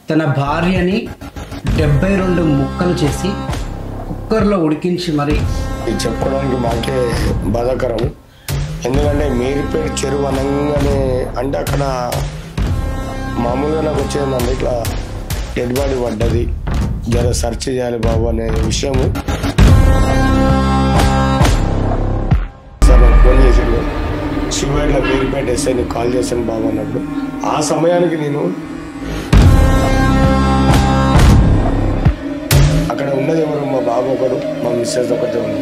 తన భార్యని 72 ముక్కలు చేసి కుక్కర్లో ఉడికించి మరి చెప్పుకోవడానికి మాకే బాధాకరం. ఎందుకంటే మీరుపేట చెరువు అనగానే అంటే అక్కడ మామూలుగా నాకు వచ్చేదండి ఇట్లా డెడ్ బాడీ పడ్డది, జర సెర్చ్ చేయాలి బాబు అనే విషయము సార్ నాకు ఫోన్ చేసిండు. శివైడ్ల మీరుపేట ఎస్ఐని కాల్ చేశాను బాబు అన్నప్పుడు ఆ సమయానికి నేను అక్కడ ఉన్నది ఎవరు, మా బాబు ఒకడు, మా మిస్సెస్ ఒకటే ఉంది.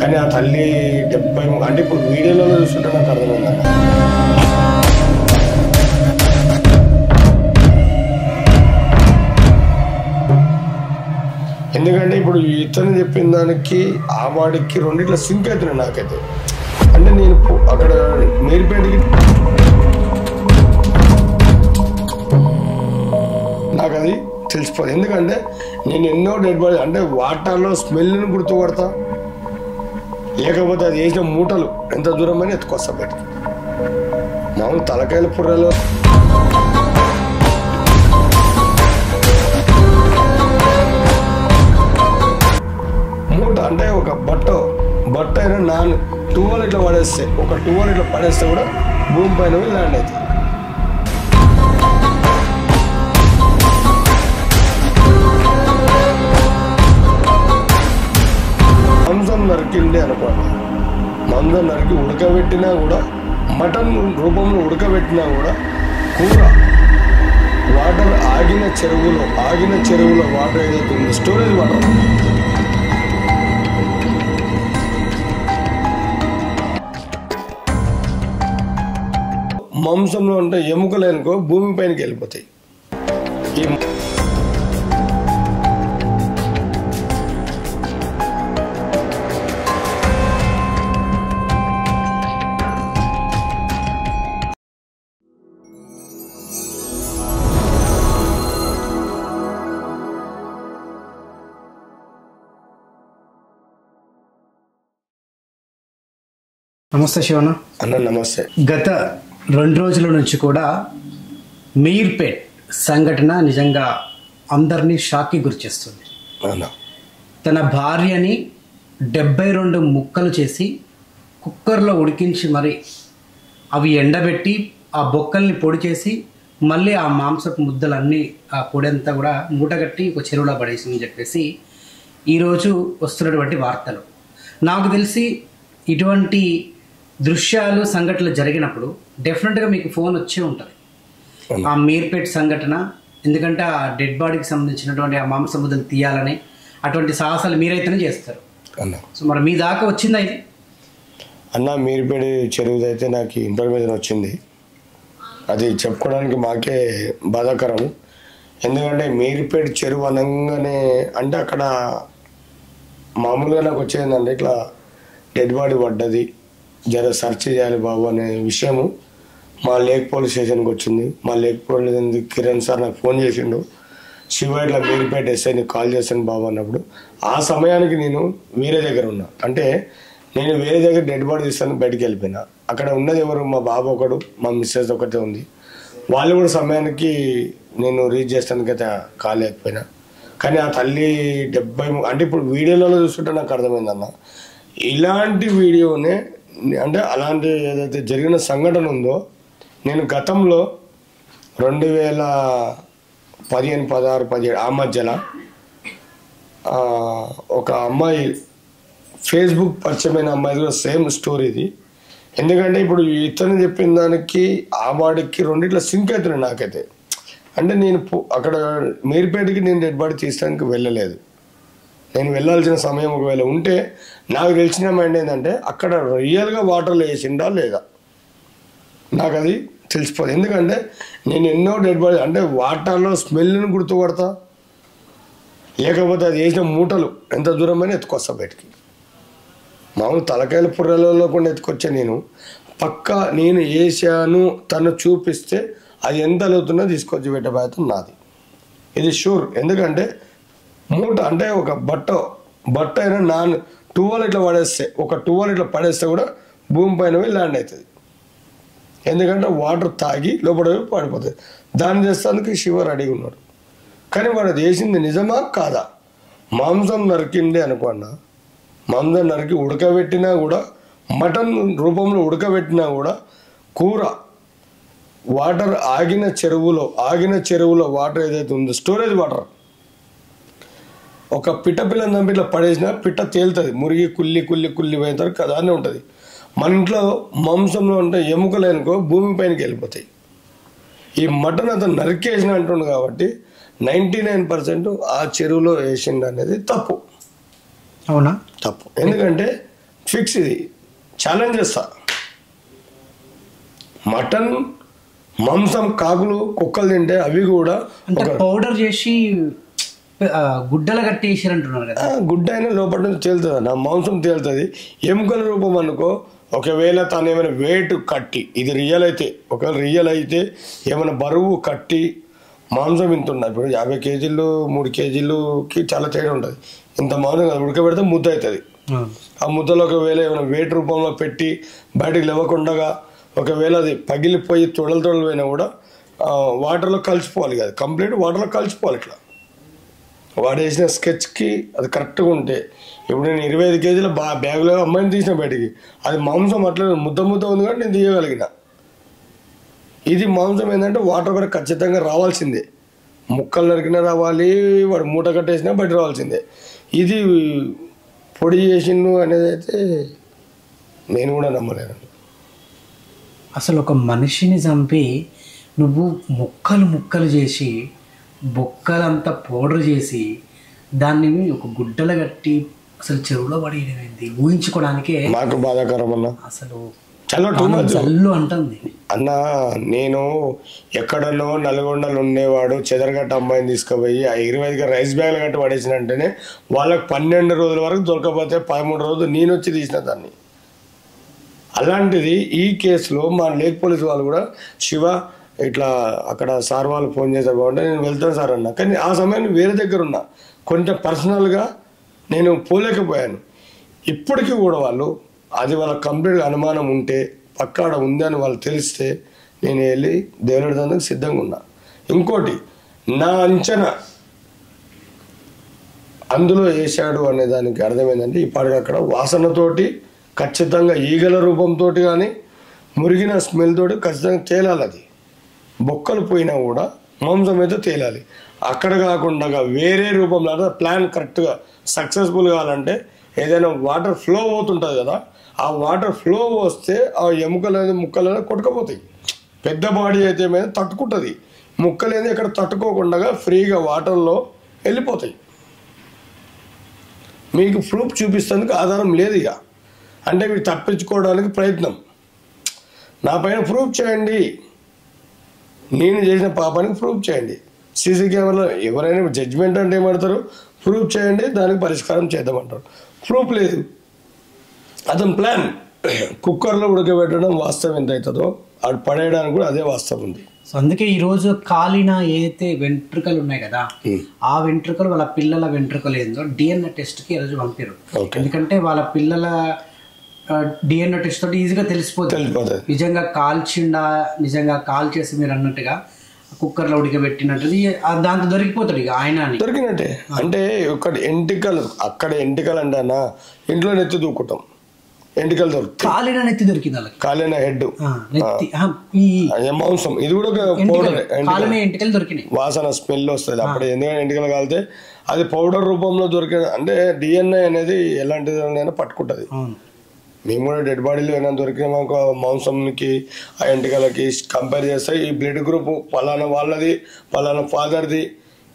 కానీ ఆ తల్లి 70 అంటే ఇప్పుడు వీడియోలో చూస్తుంటే నాకు అర్థమైందన్న. ఎందుకంటే ఇప్పుడు ఇతను చెప్పిన దానికి ఆ వాడికి రెండిట్లా సింక్ అవుతున్నాయి నాకైతే. అంటే నేను అక్కడ మీరుపేటకి నాకు అది తెలిసిపోదు. ఎందుకంటే నేను ఎన్నో డెడ్ బాడీ అంటే వాటర్లో స్మెల్ని గుర్తుపడతా, లేకపోతే అది వేసిన మూటలు ఎంత దూరం అని ఎత్తుకొస్తా బయటకి. మామూలు తలకాయల పుర్రలో మూట అంటే ఒక బట్ట అయినా నాన్ టూవల్ ఇట్లా పడేస్తే, ఒక టూవల్ ఇట్లా పడేస్తే కూడా భూమి పైన ల్యాండ్ అవుతుంది. మాంసం నరికిండే అనుకోండి, మాంసం నరికి ఉడకబెట్టినా కూడా, మటన్ రూపంలో ఉడకబెట్టినా కూడా కూర వాటర్ ఆగిన చెరువులో వాటర్ ఏదైతే ఉంది స్టోరేజ్ వాటర్, మాంసంలో అంటే ఎముకలు అనుకో భూమి పైనకి వెళ్ళిపోతాయి. నమస్తే శివన్న. అన్న నమస్తే. గత 2 రోజుల నుంచి కూడా మీర్పేట్ సంఘటన నిజంగా అందరినీ షాక్కి గురిచేస్తుంది. తన భార్యని 72 ముక్కలు చేసి కుక్కర్లో ఉడికించి మరి అవి ఎండబెట్టి ఆ బొక్కల్ని పొడి చేసి మళ్ళీ ఆ మాంసపు ముద్దలన్నీ ఆ పొడి అంతా కూడా మూటగట్టి ఒక చెరువులో పడేసిందని చెప్పేసి ఈరోజు వస్తున్నటువంటి వార్తలు. నాకు తెలిసి ఇటువంటి దృశ్యాలు సంఘటనలు జరిగినప్పుడు డెఫినెట్గా మీకు ఫోన్ వచ్చే ఉంటుంది ఆ మీర్పేట్ సంఘటన. ఎందుకంటే ఆ డెడ్ బాడీకి సంబంధించినటువంటి ఆ మాంస ముద్దలు తీయాలని అటువంటి సాహసాలు మీరైతేనే చేస్తారు అన్న. సో మరి మీ దాకా వచ్చిందా ఇది? అన్న మీరుపేట చెరువుది అయితే నాకు ఇన్ఫర్మేషన్ వచ్చింది. అది చెప్పుకోవడానికి మాకే బాధాకరం. ఎందుకంటే మీరుపేట చెరువు అనగానే అంటే అక్కడ మామూలుగా నాకు వచ్చేదండి ఇట్లా డెడ్ బాడీ పడ్డది, జర సెర్చ్ చేయాలి బాబు అనే విషయము మా లేక్ పోలీస్ స్టేషన్కి వచ్చింది. మా లేక్ పోలీస్ కిరణ్ సార్ నాకు ఫోన్ చేసిండు. శివైడ్ల మీరుపేట ఎస్ఐని కాల్ చేశాను బాబు అన్నప్పుడు ఆ సమయానికి నేను వేరే దగ్గర ఉన్నా. అంటే నేను వేరే దగ్గర డెడ్ బాడీ తీస్తాను బయటికి వెళ్ళిపోయినా. అక్కడ ఉన్నది ఎవరు, మా బాబు ఒకడు, మా మిస్సెస్ ఒకటే ఉంది. వాళ్ళు కూడా సమయానికి నేను రీచ్ చేస్తానికైతే కాలేకపోయినా. కానీ ఆ తల్లి 70 అంటే ఇప్పుడు వీడియోలలో చూస్తుంటే నాకు అర్థమైందన్న. ఇలాంటి వీడియోనే అంటే అలాంటి ఏదైతే జరిగిన సంఘటన ఉందో, నేను గతంలో 2015, 16, 17 ఆ మధ్యలో ఒక అమ్మాయి ఫేస్బుక్ పరిచయమైన అమ్మాయి కూడా సేమ్ స్టోరీ ఇది. ఎందుకంటే ఇప్పుడు ఇతను చెప్పిన దానికి ఆ వాడికి రెండిట్లా సింక్ అవుతున్నాయి నాకైతే. అంటే నేను అక్కడ మీరుపేటకి నేను డెడ్ బాడీ తీయడానికి వెళ్ళలేదు. నేను వెళ్ళాల్సిన సమయం ఒకవేళ ఉంటే నాకు తెలిసిన మైండ్ ఏంటంటే అక్కడ రియల్గా వాటర్లో వేసిండా లేదా నాకు అది తెలిసిపోదు. ఎందుకంటే నేను ఎన్నో డెడ్ బాడీ అంటే వాటర్లో స్మెల్ని గుర్తుపడతా, లేకపోతే అది వేసిన మూటలు ఎంత దూరం అని ఎత్తుకొస్తా బయటికి. మామూలు తలకాయల పుర్రలలో కూడా ఎత్తుకొచ్చా నేను. పక్కా నేను వేసాను తను చూపిస్తే అది ఎంత లోతున్నా తీసుకొచ్చి పెట్టే బాధ్యత నాది, ఇది షూర్. ఎందుకంటే మూట అంటే ఒక బట్ట అయినా నాన్ టూవల్ ఇట్లా పడేస్తే, ఒక టూవల్ ఇట్లా పడేస్తే కూడా భూమి పైన ల్యాండ్ అవుతుంది. ఎందుకంటే వాటర్ తాగి లోపల పడిపోతుంది. దాన్ని చేస్తానికి శివ రెడీగా ఉన్నాడు. కానీ వాడు చేసింది నిజమా కాదా? మాంసం నరికిండే అనుకున్నా, మాంసం నరికి ఉడకబెట్టినా కూడా, మటన్ రూపంలో ఉడకబెట్టినా కూడా కూర వాటర్ ఆగిన చెరువులో వాటర్ ఏదైతే ఉందో స్టోరేజ్ వాటర్, ఒక పిల్లని చంపి ఇట్లా పడేసినా పిట్ట తేలుతుంది, మురిగి కుల్లి పోయిన తర్వాత కదానే ఉంటుంది. మన ఇంట్లో మాంసంలో ఉంటే ఎముకలు అనుకో భూమి పైనకి వెళ్ళిపోతాయి. ఈ మటన్ అతను నరికేసిన అంటుండు కాబట్టి 99% ఆ చెరువులో వేసిండు అనేది తప్పు. అవునా? తప్పు. ఎందుకంటే ఫిక్స్ ఇది ఛాలెంజ్ చేస్తా. మటన్ మాంసం కాకులు కుక్కలు తింటే అవి కూడా పౌడర్ చేసి గుడ్డల కట్టేసారు అంటున్నారు కదా. గుడ్డ అయినా లోపల నుంచి తేలుతుంది అన్న, మాంసం తేలుతుంది. ఎముకల రూపం అనుకో, ఒకవేళ తాను ఏమైనా వెయిట్ కట్టి, ఇది రియల్ అయితే, ఒకవేళ రియల్ అయితే ఏమైనా బరువు కట్టి మాంసం ఇంత ఉన్నాయి. ఇప్పుడు 50 కేజీలు 3 కేజీలుకి చాలా తేడా ఉంటుంది. ఇంత మాంసం ఉడకబెడితే ముద్ద అవుతుంది. ఆ ముద్దలో ఒకవేళ ఏమైనా వెయిట్ రూపంలో పెట్టి బయటకు లేవకుండా ఒకవేళ అది పగిలిపోయి తొడలు పోయినా కూడా వాటర్లో కలిసిపోవాలి కదా, కంప్లీట్ వాటర్లో కలిసిపోవాలి. ఇట్లా వాడు వేసిన స్కెచ్కి అది కరెక్ట్గా ఉంటే, ఇప్పుడు నేను 25 కేజీల బ్యాగులో అమ్మాయిని తీసిన బయటికి, అది మాంసం అట్లా ముద్ద ఉంది కాబట్టి నేను తీయగలిగిన. ఇది మాంసం ఏంటంటే వాటర్ కూడా ఖచ్చితంగా రావాల్సిందే, ముక్కలు నరికినా రావాలి, వాడు మూట కట్టేసినా బయట రావాల్సిందే. ఇది పొడి చేసిండు అనేది అయితే నేను కూడా నమ్మలేను. అసలు ఒక మనిషిని చంపి నువ్వు ముక్కలు చేసి బొక్కలంతా పౌడర్ చేసి దాన్ని ఒక గుడ్డలు కట్టి అసలు చెరువులో పడేది ఊహించుకోవడానికే నాకు బాధాకరం అన్న. అసలు చాలా చల్లు అంటుంది అన్న. నేను ఎక్కడనో నల్గొండలో ఉండేవాడు చెదరగట్ట అమ్మాయిని తీసుకుపోయి ఆ 25 రైస్ బ్యాగ్లు కట్టి పడేసినంటేనే వాళ్ళకి 12 రోజుల వరకు దొరకకపోతే 13 రోజులు నేను వచ్చి తీసిన దాన్ని. అలాంటిది ఈ కేసులో మా లేక్ పోలీసు వాళ్ళు కూడా శివ ఇట్లా అక్కడ సార్ వాళ్ళు ఫోన్ చేశారు బాగుంటే నేను వెళ్తాను సార్ అన్న. కానీ ఆ సమయాన్ని వేరే దగ్గర ఉన్నా, కొంచెం పర్సనల్గా నేను పోలేకపోయాను. ఇప్పటికీ కూడా వాళ్ళు అది వాళ్ళ కంప్లీట్గా అనుమానం ఉంటే పక్కాడ ఉంది అని వాళ్ళు తెలిస్తే నేను వెళ్ళి దేవుడి దందుకు సిద్ధంగా ఉన్నా. ఇంకోటి నా అంచనా అందులో వేసాడు అనే దానికి అర్థమైందంటే ఇప్పటికి అక్కడ వాసనతోటి ఖచ్చితంగా ఈగల రూపంతో కానీ మురిగిన స్మెల్ తోటి ఖచ్చితంగా తేలాలి. అది బొక్కలు పోయినా కూడా మాంసం అయితే తేలాలి. అక్కడ కాకుండా వేరే రూపంలో ప్లాన్ కరెక్ట్గా సక్సెస్ఫుల్ కావాలంటే ఏదైనా వాటర్ ఫ్లో అవుతుంటుంది కదా, ఆ వాటర్ ఫ్లో వస్తే ఆ ఎముకలు అనేది ముక్కలు అనేది కొట్టుకుపోతాయి. పెద్ద బాడీ అయితే మీద తట్టుకుంటుంది, ముక్కలు అనేది ఎక్కడ తట్టుకోకుండా ఫ్రీగా వాటర్లో వెళ్ళిపోతాయి. మీకు ప్రూఫ్ చూపిస్తేందుకు ఆధారం లేదు ఇక, అంటే మీరు తప్పించుకోవడానికి ప్రయత్నం. నా పైన ప్రూఫ్ చేయండి, నేను చేసిన పాపానికి ప్రూఫ్ చేయండి. సీసీ కెమెరాలో ఎవరైనా జడ్జిమెంట్ అంటే ఏమంటారు, ప్రూఫ్ చేయండి దానికి పరిష్కారం చేద్దామంటారు. ప్రూఫ్ లేదు. అతని ప్లాన్ కుక్కర్లో ఉడకబెట్టడం వాస్తవం ఎంత అవుతుందో అది పడేయడానికి కూడా అదే వాస్తవం ఉంది. సో అందుకే ఈరోజు కాలిన ఏదైతే వెంట్రుకలు ఉన్నాయి కదా, ఆ వెంట్రుకలు వాళ్ళ పిల్లల వెంట్రుకలు ఏందో DNA టెస్ట్కి ఈరోజు పంపారు. ఎందుకంటే వాళ్ళ పిల్లల DNA టెస్ట్ తోటి ఈజీగా తెలిసిపోతుంది నిజంగా కాల్చిండా, నిజంగా కాల్ చేసి మీరు అన్నట్టుగా కుక్కర్లో ఉడకబెట్టినట్టు దాంతో దొరికిపోతాడు ఇక ఆయన దొరికినట్టే. అంటే ఒకటి ఎంటికలు, అక్కడ ఎంటికలు అంటానా ఇంట్లో నెత్తి దూకుతాం, ఎంటికలు దొరుకుతాయి. కాలిన నెత్తి దొరికింది వాళ్ళకి, కాలిన హెడ్ మాంసం, ఇది కూడా పౌడర్. ఎంటికలు దొరికినాయి, వాసన స్మెల్ వస్తుంది అప్పుడు. ఎందుకంటే ఎంటికలు కాలితే అది పౌడర్ రూపంలో దొరికే, అంటే DNA అనేది ఎలాంటిది పట్టుకుంటుంది. మేము కూడా డెడ్ బాడీలో ఏమైనా దొరికిన మాకు మాంసంకి ఆ ఎంటికలకి కంపేర్ చేస్తే ఈ బ్లడ్ గ్రూప్ పలానా వాళ్ళది పలానా ఫాదర్ది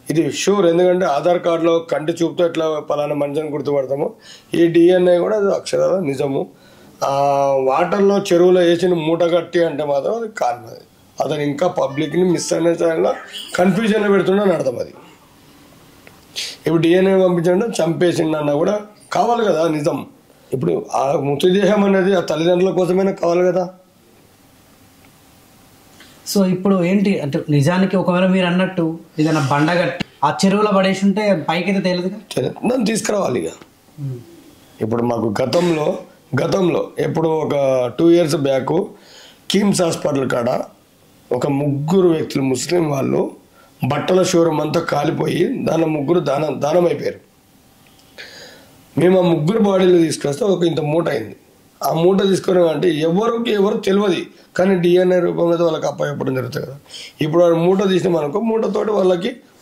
ఇది షూర్. ఎందుకంటే ఆధార్ కార్డులో కంటి చూపుతో ఎట్లా పలానా మనిషిని గుర్తుపడతాము, ఈ DNA కూడా అది అక్షరాల నిజము. వాటర్లో చెరువులో వేసిన మూట కట్టి అంటే మాత్రం అది కారణం. అతను ఇంకా పబ్లిక్ని మిస్అండర్స్టాండింగ్లో కన్ఫ్యూజన్లో పెడుతున్నాను అర్థం. అది ఇప్పుడు DNA పంపించండి చంపేసిండన్నా కూడా కావాలి కదా నిజం. ఇప్పుడు ఆ మృతదేహం అనేది ఆ తల్లిదండ్రుల కోసమైనా కావాలి కదా. సో ఇప్పుడు ఏంటి అంటే నిజానికి ఒకవేళ మీరు అన్నట్టు ఏదైనా బండగట్టి ఆ చెరువులో పడేసి ఉంటే పైకి అయితే తేలదు, నన్ను తీసుకురావాలి ఇక. ఇప్పుడు మాకు గతంలో ఎప్పుడు ఒక 2 years బ్యాక్ కిమ్స్ హాస్పిటల్ కాడ ఒక ముగ్గురు వ్యక్తులు ముస్లిం వాళ్ళు బట్టల షోరూమ్ అంతా కాలిపోయి దాని ముగ్గురు దానం అయిపోయారు. మేము ఆ ముగ్గురు బాడీలు తీసుకొస్తే ఒక ఇంత మూట అయింది. ఆ మూట తీసుకుని అంటే ఎవరు తెలియదు, కానీ డిఎన్ఏ రూపంలో వాళ్ళకి అప్పచెప్పడం జరుగుతుంది కదా. ఇప్పుడు వాళ్ళు మూట తీసినాం అనుకో, మూటతోటి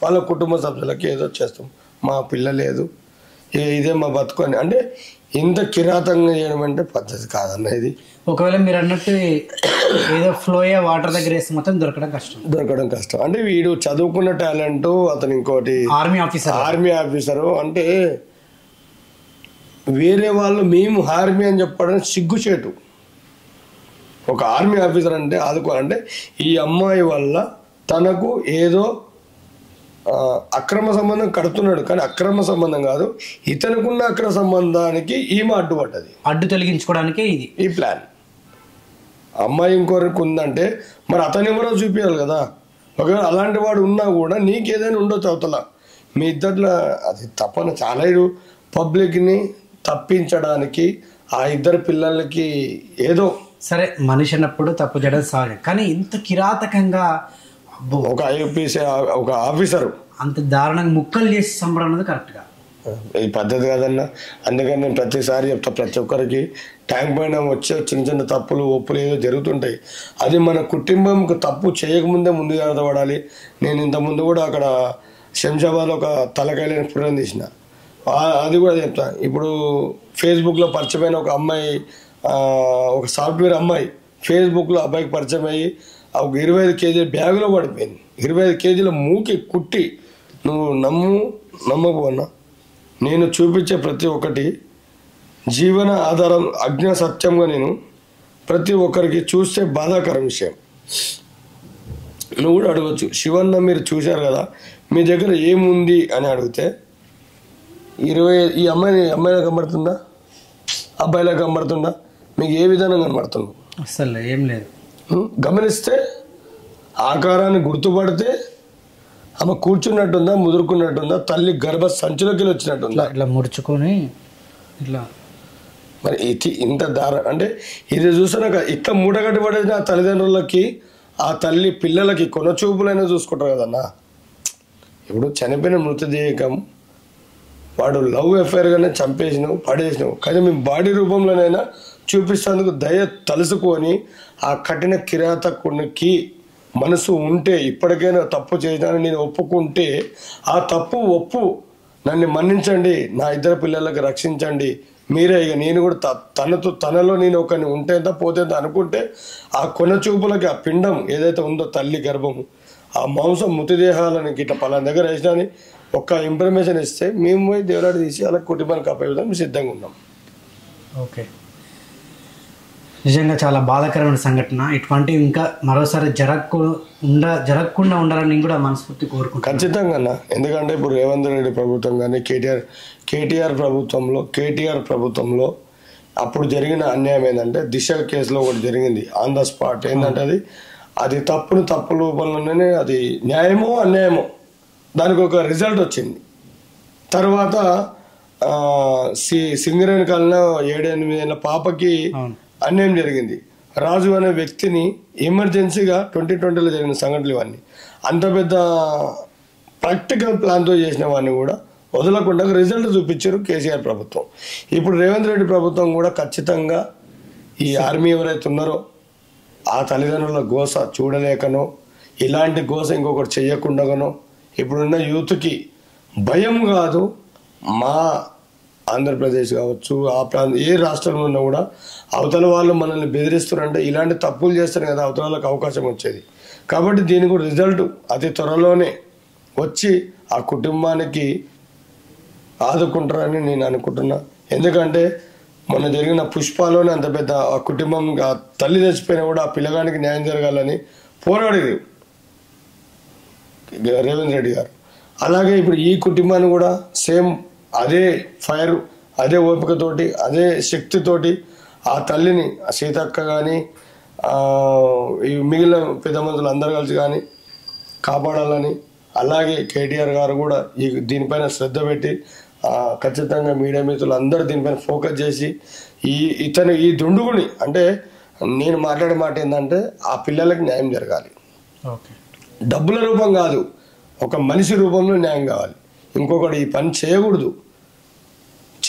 వాళ్ళ కుటుంబ సభ్యులకి ఏదో చేస్తాం. మా పిల్ల లేదు, ఇదే మా బతుకు అని. అంటే ఇంత కిరాతంగా చేయడం అంటే పద్ధతి కాదన్న ఇది. ఒకవేళ మీరు అన్నట్టు ఏదో ఫ్లో అయ్యే వాటర్ దగ్గర వేస్తే మొత్తం దొరకడం కష్టం. అంటే వీడు చదువుకున్న టాలెంట్, అతను ఇంకోటి ఆర్మీ ఆఫీసరు. అంటే వేరే వాళ్ళు మేము ఆర్మీ అని చెప్పడం సిగ్గుచేటు. ఒక ఆర్మీ ఆఫీసర్ అంటే ఆదుకోవాలంటే ఈ అమ్మాయి వల్ల తనకు ఏదో అక్రమ సంబంధం కడుతున్నాడు, కానీ అక్రమ సంబంధం కాదు, ఇతనుకున్న అక్రమ సంబంధానికి ఈమె అడ్డుపడ్డది. అడ్డు తొలగించుకోవడానికే ఈ ప్లాన్. అమ్మాయి ఇంకొకరికి ఉందంటే మరి అతను ఎవరో చూపించాలి కదా. ఒకవేళ అలాంటి వాడు ఉన్నా కూడా నీకేదైనా ఉండొచ్చు అవతల. మీ ఇద్దట్లో అది తప్పన చాలా పబ్లిక్ని తప్పించడానికి ఆ ఇద్దరు పిల్లలకి ఏదో సరే మనిషి అన్నప్పుడు తప్పు చేయడం సహజం, కానీ ఇంత కిరాతకంగా ఒక ఐపీఎస్ ఒక ఆఫీసరు అంత దారుణంగా ముక్కలు చేసి చంపడం అనేది కరెక్ట్గా ఈ పద్ధతి కాదన్న. అందుకని నేను ప్రతిసారి చెప్తా, ప్రతి ఒక్కరికి ట్యాంక్ పైన వచ్చే చిన్న చిన్న తప్పులు ఒప్పులు ఏదో జరుగుతుంటాయి. అది మన కుటుంబంకు తప్పు చేయకముందే ముందు జాగ్రత్త పడాలి. నేను ఇంతకుముందు కూడా అక్కడ శంషాబాద్ ఒక తలకాయలేని పురం తీసిన, అది కూడా చెప్తా. ఇప్పుడు ఫేస్బుక్లో పరిచయమైన ఒక అమ్మాయి, ఒక సాఫ్ట్వేర్ అమ్మాయి ఫేస్బుక్లో అబ్బాయికి పరిచయం అయ్యి ఒక 25 కేజీల బ్యాగులో పడిపోయింది. 25 కేజీల మూకి కుట్టి. నువ్వు నమ్మకపోనా, నేను చూపించే ప్రతి ఒక్కటి జీవన ఆధారం అజ్ఞ సత్యంగా నేను ప్రతి ఒక్కరికి చూస్తే బాధాకరం విషయం. నువ్వు కూడా అడగచ్చు, శివన్న మీరు చూశారు కదా, మీ దగ్గర ఏముంది అని అడిగితే ఈ అమ్మాయిలా కనబడుతుందా, అబ్బాయిలా కనబడుతుందా, మీకు ఏ విధానం కనబడుతుంది? అసలు ఏం లేదు. గమనిస్తే ఆకారాన్ని గుర్తుపడితే ఆమె కూర్చున్నట్టుందా, ముదురుకున్నట్టుందా, తల్లి గర్భ సంచులోకి వచ్చినట్టుందా, ఇట్లా ముడుచుకొని ఇట్లా. మరి ఇంత అంటే ఇది చూసినాక ఇట్లా మూటగట్టి పడేది ఆ తల్లిదండ్రులకి, ఆ తల్లి పిల్లలకి కొనచూపులైనా చూసుకుంటారు కదన్నా. ఇప్పుడు చనిపోయిన మృతదేహం వాడు లవ్ అఫైర్గానే చంపేసినావు, పడేసినావు, కానీ మేము బాడీ రూపంలోనైనా చూపిస్తేందుకు దయ తలుసుకొని ఆ కఠిన కిరాతకునికి మనసు ఉంటే, ఇప్పటికైనా తప్పు చేసినాను నేను ఒప్పుకుంటే, ఆ తప్పు ఒప్పు, నన్ను మన్నించండి, నా ఇద్దరు పిల్లలకి రక్షించండి మీరే. ఇక నేను కూడా తనలో నేను ఒకరిని ఉంటేంత పోతేంత అనుకుంటే, ఆ కొనచూపులకి ఆ పిండం ఏదైతే ఉందో తల్లి గర్భము, ఆ మాంసం మృతదేహాలని ఇట్లా పలానా దగ్గర వేసినా ఒక్క ఇన్ఫర్మేషన్ ఇస్తే మేము పోయి దేవులాడి తీసి అలా కుటుంబాన్ని కాపాడే విధంగా సిద్ధంగా ఉన్నాం. ఓకే, నిజంగా చాలా బాధాకరమైన సంఘటన. ఇటువంటివి ఇంకా మరోసారి జరగకుండా ఉండాలని నేను కూడా మనస్ఫూర్తి కోరుకుంటాను. ఖచ్చితంగా అన్న. ఎందుకంటే ఇప్పుడు రేవంత్ రెడ్డి ప్రభుత్వం కానీ కేటీఆర్ ప్రభుత్వంలో అప్పుడు జరిగిన అన్యాయం ఏంటంటే దిశ కేసులో ఒకటి జరిగింది ఆన్ ద స్పాట్. ఏంటంటే అది తప్పు రూపంలోనే అది న్యాయమో అన్యాయమో దానికి ఒక రిజల్ట్ వచ్చింది. తర్వాత సింగరేణి కాలంలో 7-8 ఏళ్ళ పాపకి అన్యాయం జరిగింది. రాజు అనే వ్యక్తిని ఎమర్జెన్సీగా 2020లో జరిగిన సంఘటనలు ఇవన్నీ. అంత పెద్ద ప్రాక్టికల్ ప్లాన్తో చేసిన వాడిని కూడా వదలకుండా రిజల్ట్ చూపించారు కేసీఆర్ ప్రభుత్వం. ఇప్పుడు రేవంత్ రెడ్డి ప్రభుత్వం కూడా ఖచ్చితంగా ఈ ఆర్మీ ఎవరైతే ఉన్నారో ఆ తల్లిదండ్రుల గోస చూడలేకనో, ఇలాంటి గోస ఇంకొకటి చెయ్యకుండానో, ఇప్పుడున్న యూత్కి భయం కాదు, మా ఆంధ్రప్రదేశ్ కావచ్చు, ఆ ప్రాంతం ఏ రాష్ట్రంలో ఉన్నా కూడా అవతల వాళ్ళు మనల్ని బెదిరిస్తున్నారంటే ఇలాంటి తప్పులు చేస్తారు కదా అవతల వాళ్ళకి అవకాశం వచ్చేది. కాబట్టి దీనికి కూడా రిజల్ట్ అతి త్వరలోనే వచ్చి ఆ కుటుంబానికి ఆదుకుంటారని నేను అనుకుంటున్నా. ఎందుకంటే మొన్న జరిగిన పుష్పలోనే అంత పెద్ద ఆ కుటుంబం తల్లి చచ్చిపోయినా కూడా ఆ పిల్లగానికి న్యాయం జరగాలని పోరాడేది రేవంత్ రెడ్డి గారు. అలాగే ఇప్పుడు ఈ కుటుంబాన్ని కూడా సేమ్ అదే ఫైర్, అదే ఓపికతోటి, అదే శక్తితోటి ఆ తల్లిని సీతక్క కానీ ఈ మిగిలిన పెద్ద మనుషులు అందరు కలిసి కానీ కాపాడాలని, అలాగే కేటీఆర్ గారు కూడా దీనిపైన శ్రద్ధ పెట్టి ఖచ్చితంగా మీడియా మిత్రులు అందరూ దీనిపైన ఫోకస్ చేసి ఈ దుండుగుని అంటే నేను మాట్లాడే మాట ఏంటంటే ఆ పిల్లలకి న్యాయం జరగాలి. ఓకే. డబ్బుల రూపం కాదు, ఒక మనిషి రూపంలో న్యాయం కావాలి. ఇంకొకటి ఈ పని చేయకూడదు,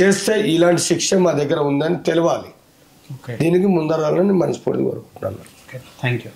చేస్తే ఇలాంటి శిక్ష మా దగ్గర ఉందని తెలవాలి. ఓకే. దీనికి ముందరాలని మనస్ఫూర్తిగా కోరుకుంటున్నాను. Okay, thank you.